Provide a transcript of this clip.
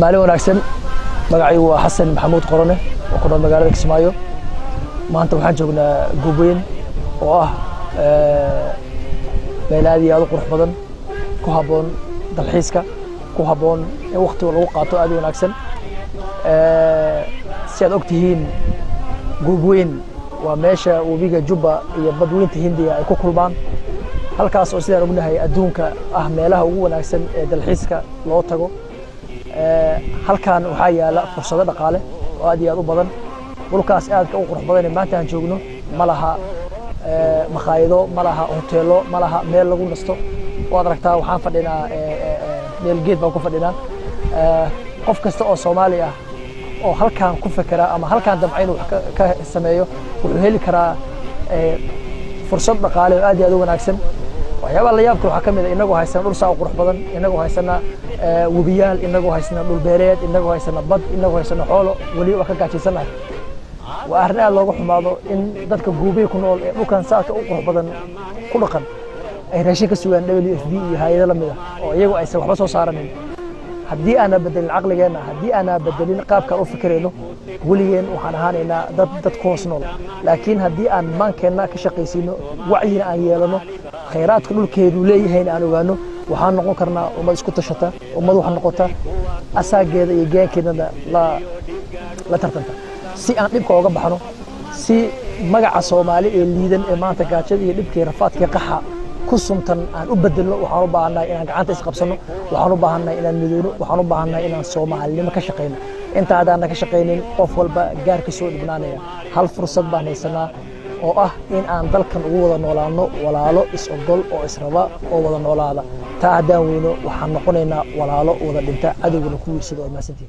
maalin wanaagsan magacaygu waa xasan maxamuud qorone oo ku nool magaalada Kismaayo maanta waxaan joognaa Goobayn oo ah meel aad iyo aad u qurux badan ku haboon dalxiiska ku haboon in waqti lagu qaato aad u wanaagsan si aad ogtihiin Goobayn waa meesha webiga Jubba iyo badweynta Hindiya ay ku kulmaan halkaas oo sidaan ognahay adduunka ah meelaha ugu wanaagsan ee dalxiiska loo tago halkan waxaa yaala fursado dhaqaale oo aad iyo aad u badan dhulkaas aadka u qurux badan ee maanta aan joogno ma laha makhaayado ma laha hoteelo ma laha meel lagu nasto waad aragtaa waxaan fadhinaa meel geed baan ku fadhinaa qof kasta oo Soomaali ah oo halkan ku fikira ama halkan damcayn wax ka sameeyo wuxuu heli karaa fursad dhaqaale oo aad iyo aad u wanaagsan waxyaabaha la yaabka waxaa kamid ah inagoo haysana dhul saa u qurux badan inagoo haysana webiyaal inagoo haysana dhul beereed inagoo haysana bad inagoo haysana xoolo wali wax ka gaajaysanahay waa arrin aad looga xumaado in dadka Goobayn ku nool ee dhulkan saaka u qurux badan ku dhaqan ay raashin ka sugaan WFP iyo hay'ado la mid ah oo iyagu aysan waxba soo saaranin haddii aan bedelin aqligeena haddii aan bedelin qaabka u fikirayno waligeen waxaan ahaanaynaa dad ku hoos nool laakiin haddii aan maankeena ka shaqaysiino wacyiina aan yeelano khayraadka dhulkeedu leeyahay aan ogaano waxaan noqon karnaa ummad isku tashata ummad wax noqota asaageeda iyo geenkeedana la tartanta si aan dhibka uga baxno si magaca Soomaali ee liidan ee maanta gaajada iyo dhibkii rafaadkii qaxa ku suntan aan u bedelno waxaan u baahanahay inaan gacanta is qabsano waxaan u baahanahay inaan midowno waxaan u baahanahay inaan Soomaalnimo ka shaqeyno inta aadaan ka shaqeynin qof walba gaar ka soo dhibnaanaya hal fursad baan haysanaa oo ah in aan dalkan ugu wada noolaano walaalo is ogol oo israba oo wada noolaada taa hadaan weyno waxaan noqonaynaa walaalo wada dhinta adaguna ku wiirsado oo maasantii